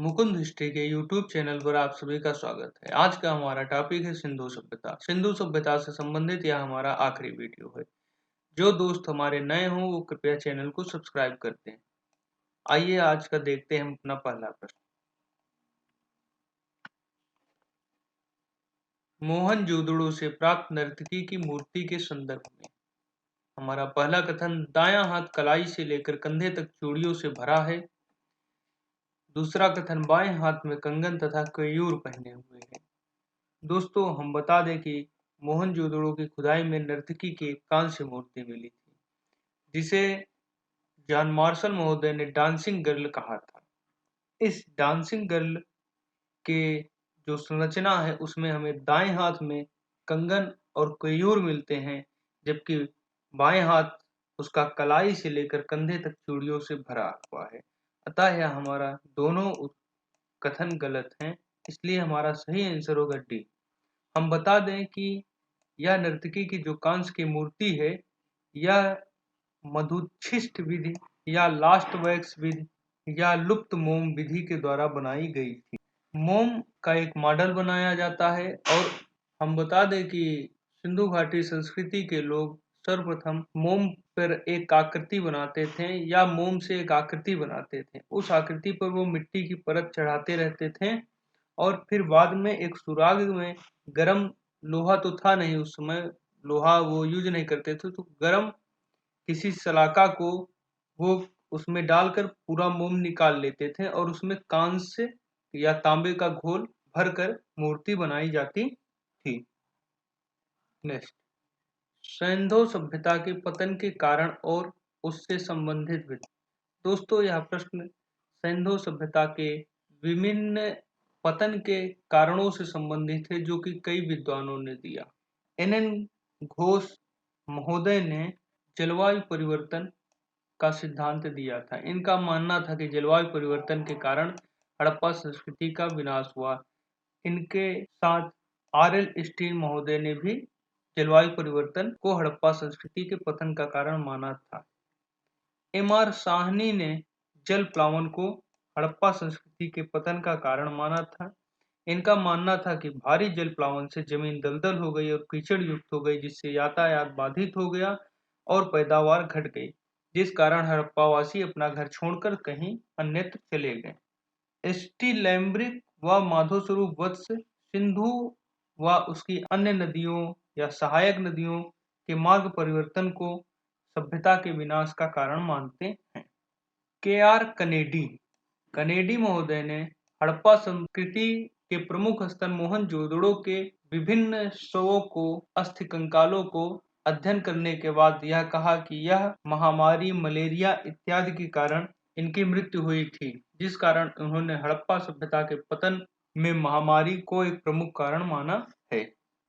Mukund history के YouTube channel पर आप सभी का स्वागत है। आज का हमारा टॉपिक है सिंधु सभ्यता। सिंधु सभ्यता से संबंधित यह हमारा आखिरी वीडियो है। जो दोस्त हमारे नए हों वो कृपया चैनल को सब्सक्राइब करते हैं। आइए आज का देखते हैं हम अपना पहला प्रश्न। मोहनजोदड़ो से प्राप्त नर्तकी की मूर्ति के संदर्भ में हमारा पहला कथन, दायां हाथ कलाई से लेकर कंधे तक चूड़ियों से भरा है। दूसरा कथन, बाएं हाथ में कंगन तथा कयूर पहने हुए है। दोस्तों हम बता दें कि मोहनजोदड़ो की खुदाई में नर्तकी की एक कांस्य मूर्ति मिली थी, जिसे जॉन मार्शल महोदय ने डांसिंग गर्ल कहा था। इस डांसिंग गर्ल के जो संरचना है उसमें हमें दाएं हाथ में कंगन और कयूर मिलते हैं, जबकि बाएं हाथ उसका कलाई से लेकर कंधे तक चूड़ियों से भरा हुआ है। अतः यह हमारा दोनों कथन गलत हैं, इसलिए हमारा सही आंसर होगा डी। हम बता दें कि यह नर्तकी की जो कांस्य की मूर्ति है, यह मधुच्छिष्ट विधि या लास्ट वैक्स विधि या लुप्त मोम विधि के द्वारा बनाई गई थी। मोम का एक मॉडल बनाया जाता है और हम बता दें कि सिंधु घाटी संस्कृति के लोग सर्वप्रथम मोम पर एक आकृति बनाते थे या मोम से एक आकृति बनाते थे। उस आकृति पर वो मिट्टी की परत चढ़ाते रहते थे और फिर बाद में एक सुराग में गरम लोहा तो था नहीं, उस समय लोहा वो यूज नहीं करते थे, तो गरम किसी सलाका को वो उसमें डालकर पूरा मोम निकाल लेते थे और उसमें कांस्य या तांबे का घोल भरकर मूर्ति बनाई जाती थी। नेक्स्ट, सिंधु सभ्यता के पतन के कारण और उससे संबंधित विधि। दोस्तों यह प्रश्न सिंधु सभ्यता के विभिन्न पतन के कारणों से संबंधित है, जो कि कई विद्वानों ने दिया। एन घोष महोदय ने जलवायु परिवर्तन का सिद्धांत दिया था। इनका मानना था कि जलवायु परिवर्तन के कारण हड़प्पा संस्कृति का विनाश हुआ। इनके साथ आर.एल. स्टीन महोदय ने भी जलवायु परिवर्तन को हड़प्पा संस्कृति के पतन का कारण माना था। एम.आर. साहनी ने जल प्लावन को हड़प्पा संस्कृति के पतन का कारण माना था। इनका मानना था कि भारी जल प्लावन से जमीन दलदल हो गई और कीचड़ युक्त हो गई, जिससे यातायात बाधित हो गया और पैदावार घट गई, जिस कारण हड़प्पावासी अपना घर छोड़कर कहीं अन्यत्र चले गए। एस.टी. लैम्ब्रिक व माधोस्वरूप वत्स सिंधु व उसकी अन्य नदियों या सहायक नदियों के मार्ग परिवर्तन को सभ्यता के विनाश का कारण मानते हैं। के.आर. कनेडी महोदय ने हड़प्पा संस्कृति के प्रमुख स्थल मोहनजोदड़ो के विभिन्न शवों को, अस्थि कंकालों को अध्ययन करने के बाद यह कहा कि यह महामारी मलेरिया इत्यादि के कारण इनकी मृत्यु हुई थी, जिस कारण उन्होंने हड़प्पा सभ्यता के पतन में महामारी को एक प्रमुख कारण माना है।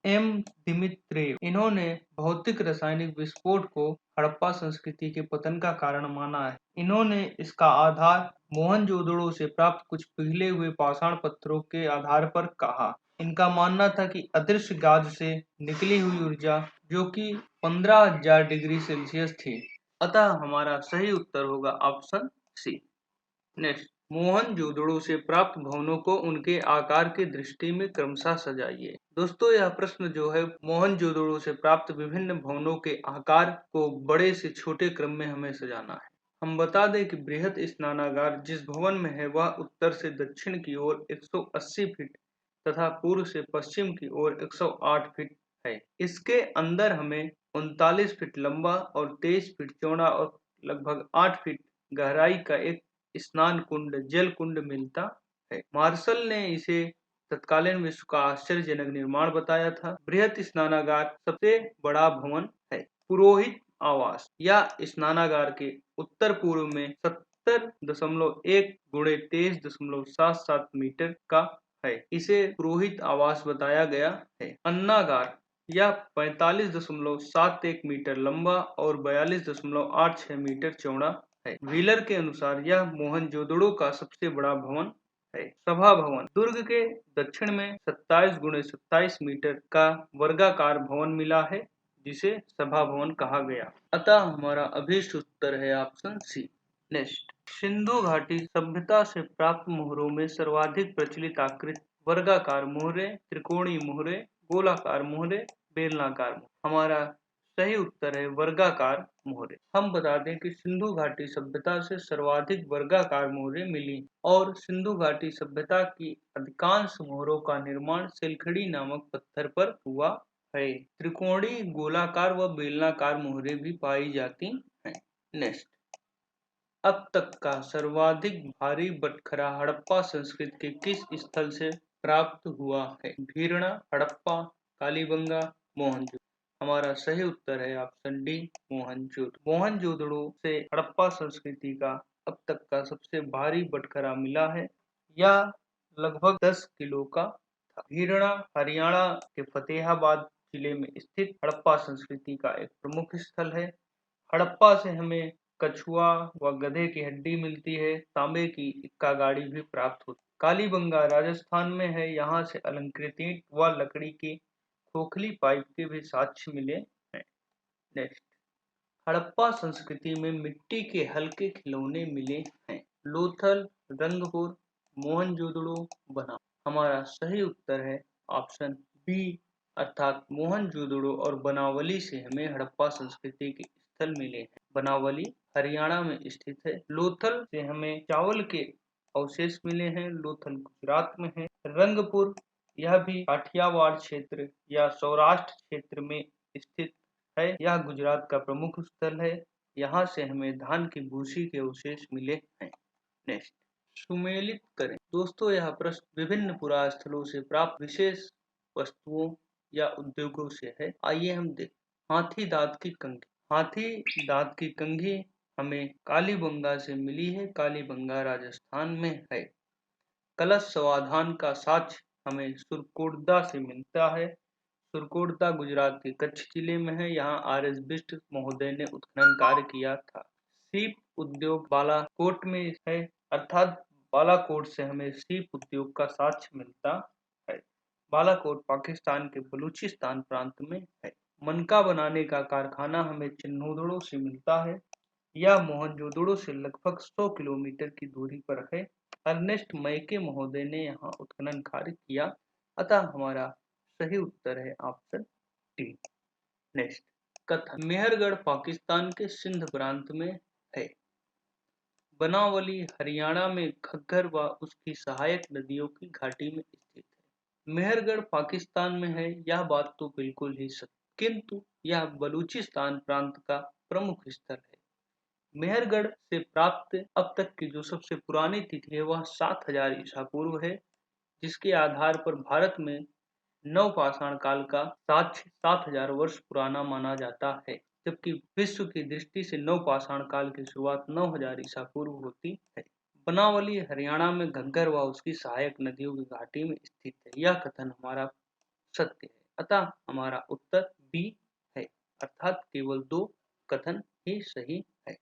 एम. दिमित्रेव, इन्होंने भौतिक रासायनिक विस्फोट को हड़प्पा संस्कृति के पतन का कारण माना है। इन्होंने इसका आधार मोहनजोदड़ो से प्राप्त कुछ पिघले हुए पाषाण पत्थरों के आधार पर कहा। इनका मानना था कि अदृश्य गाद से निकली हुई ऊर्जा जो कि 15,000 डिग्री सेल्सियस थी। अतः हमारा सही उत्तर होगा ऑप्शन सी। नेक्स्ट, मोहनजोदड़ो से प्राप्त भवनों को उनके आकार की दृष्टि में क्रमशः सजाइए। दोस्तों यह प्रश्न जो है, मोहनजोदड़ो से प्राप्त विभिन्न भवनों के आकार को बड़े से छोटे क्रम में हमें सजाना है। हम बता दें कि बृहत स्नानागार जिस भवन में है वह उत्तर से दक्षिण की ओर 180 फीट तथा पूर्व से पश्चिम की ओर 108 फीट है। इसके अंदर हमें 39 फीट लंबा और 23 फीट चौड़ा और लगभग 8 फीट गहराई का एक स्नान कुंड, जल कुंड मिलता है। मार्शल ने इसे तत्कालीन विश्व का आश्चर्यजनक निर्माण बताया था। बृहत स्नानागार सबसे बड़ा भवन है। पुरोहित आवास या स्नानागार के उत्तर पूर्व में 70.1 गुणे 23.77 मीटर का है। इसे पुरोहित आवास बताया गया है। अन्नागार यह 45.71 मीटर लंबा और 42.86 मीटर चौड़ा है। व्हीलर के अनुसार यह मोहनजोदड़ो का सबसे बड़ा भवन है। सभा भवन दुर्ग के दक्षिण में 27 गुणे 27 मीटर का वर्गाकार भवन मिला है, जिसे सभा भवन कहा गया। अतः हमारा अभीष्ट उत्तर है ऑप्शन सी। नेक्स्ट, सिंधु घाटी सभ्यता से प्राप्त मोहरों में सर्वाधिक प्रचलित आकृति वर्गाकार मोहरे, त्रिकोणीय मोहरे, गोलाकार मोहरे, बेलनाकार मोहरे। हमारा सही उत्तर है वर्गाकार मोहरे। हम बता दें कि सिंधु घाटी सभ्यता से सर्वाधिक वर्गाकार मोहरे मिली और सिंधु घाटी सभ्यता की अधिकांश मोहरों का निर्माण सिलखड़ी नामक पत्थर पर हुआ है। त्रिकोणीय, गोलाकार व बेलनाकार मोहरे भी पाई जाती हैं। नेक्स्ट, अब तक का सर्वाधिक भारी बटखरा हड़प्पा संस्कृति के किस स्थल से प्राप्त हुआ है? भीरना, हड़प्पा, कालीबंगा, मोहनजोदड़ो। हमारा सही उत्तर है ऑप्शन डी, मोहनजोदड़ो। मोहनजोदड़ो से हड़प्पा संस्कृति का अब तक का सबसे भारी बटखरा मिला है। यह लगभग 10 किलो का था। भीरना हरियाणा के फतेहाबाद जिले में स्थित हड़प्पा संस्कृति का एक प्रमुख स्थल है। हड़प्पा से हमें कछुआ व गधे की हड्डी मिलती है। तांबे की इक्का गाड़ी भी प्राप्त होती है। कालीबंगा राजस्थान में है। यहाँ से अलंकृत ईंट व लकड़ी की खोखली पाइप के भी साक्ष्य मिले हैं। नेक्स्ट, हड़प्पा संस्कृति में मिट्टी के हल्के खिलौने मिले हैं। लोथल, रंगपुर, मोहनजोदड़ो, बनावली। हमारा सही उत्तर है ऑप्शन बी अर्थात मोहनजोदड़ो और बनावली से हमें हड़प्पा संस्कृति के स्थल मिले हैं। बनावली हरियाणा में स्थित है। लोथल से हमें चावल के अवशेष मिले हैं। लोथल गुजरात में है। रंगपुर यह भी काठियावाड़ क्षेत्र या सौराष्ट्र क्षेत्र में स्थित है। यह गुजरात का प्रमुख स्थल है। यहाँ से हमें धान की भूसी के अवशेष मिले हैं। नेक्स्ट, सुमेलित करें। दोस्तों, यह प्रश्न विभिन्न पुरास्थलों से प्राप्त विशेष वस्तुओं या उद्योगों से है। आइए हम देखें। हाथी दांत की कंघी। हाथी दांत की कंघी हमें कालीबंगा से मिली है। कालीबंगा राजस्थान में है। कलश समाधान का साक्ष्य हमें सुरकोटदा से मिलता है। सुरकोटदा गुजरात के कच्छ जिले में है। यहाँ आर.एस. बिष्ट महोदय ने उत्खनन कार्य किया था। सीप उद्योग बालाकोट में है, अर्थात बालाकोट से हमें सीप उद्योग का साक्ष्य मिलता है। बालाकोट पाकिस्तान के बलूचिस्तान प्रांत में है। मनका बनाने का कारखाना हमें चिन्होदड़ो से मिलता है। यह मोहनजोदड़ो से लगभग 100 किलोमीटर की दूरी पर है। अर्नेस्ट मैके महोदय ने यहाँ उत्खनन कार्य किया, अतः हमारा सही उत्तर है ऑप्शन डी। नेक्स्ट, कथन। मेहरगढ़ पाकिस्तान के सिंध प्रांत में है। बनावली हरियाणा में घग्गर व उसकी सहायक नदियों की घाटी में स्थित है। मेहरगढ़ पाकिस्तान में है, यह बात तो बिल्कुल ही सत्य, किंतु यह बलूचिस्तान प्रांत का प्रमुख स्थल है। मेहरगढ़ से प्राप्त अब तक की जो सबसे पुरानी तिथि है वह 7000 ईसा पूर्व है, जिसके आधार पर भारत में नवपाषाण काल का साक्ष्य 7000 वर्ष पुराना माना जाता है, जबकि विश्व की दृष्टि से नवपाषाण काल की शुरुआत 9000 ईसा पूर्व होती है। बनावली हरियाणा में घग्गर व उसकी सहायक नदियों की घाटी में स्थित है। यह कथन हमारा सत्य है, अतः हमारा उत्तर बी है, अर्थात केवल 2 कथन ही सही है।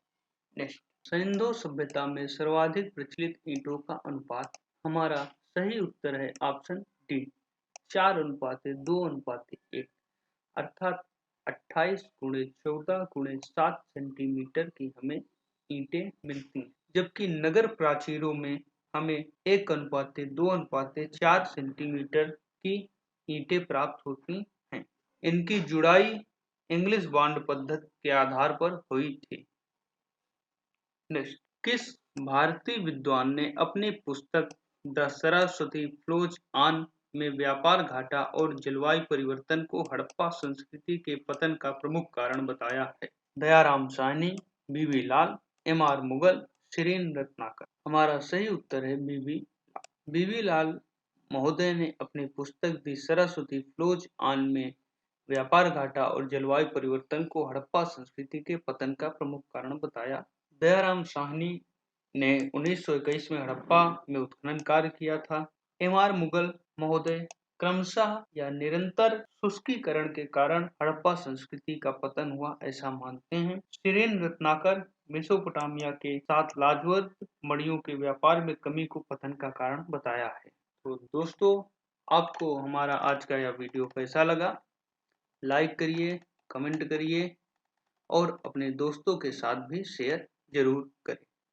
नेक्स्ट, सिंधु सभ्यता में सर्वाधिक प्रचलित ईंटों का अनुपात। हमारा सही उत्तर है ऑप्शन डी, 4:2:1, अर्थात 28 × 14 × 7 सेंटीमीटर की हमें ईंटें मिलती हैं, जबकि नगर प्राचीरों में हमें 1:2:4 सेंटीमीटर की ईंटें प्राप्त होती हैं। इनकी जुड़ाई इंग्लिश बॉन्ड पद्धति के आधार पर हुई थी। नेक्स्ट, किस भारतीय विद्वान ने अपनी पुस्तक द सरस्वती फ्लोज ऑन में व्यापार घाटा और जलवायु परिवर्तन को हड़प्पा संस्कृति के पतन का प्रमुख कारण बताया है? दयाराम साहनी, बी.वी. लाल, एम.आर. मुगल, शिरीन रत्नाकर। हमारा सही उत्तर है बी.वी. लाल। बी.वी. लाल महोदय ने अपनी पुस्तक द सरस्वती फ्लोज ऑन में व्यापार घाटा और जलवायु परिवर्तन को हड़प्पा संस्कृति के पतन का प्रमुख कारण बताया। दयाराम साहनी ने 1921 में हड़प्पा में उत्खनन कार्य किया था। एम.आर. मुगल महोदय क्रमशः या निरंतर शुष्कीकरण के कारण हड़प्पा संस्कृति का पतन हुआ ऐसा मानते हैं। शिरीन रत्नाकर मेसोपोटामिया के साथ लाजवर्त मड़ियों के व्यापार में कमी को पतन का कारण बताया है। तो दोस्तों, आपको हमारा आज का यह वीडियो कैसा लगा? लाइक करिए, कमेंट करिए और अपने दोस्तों के साथ भी शेयर जरूर करें।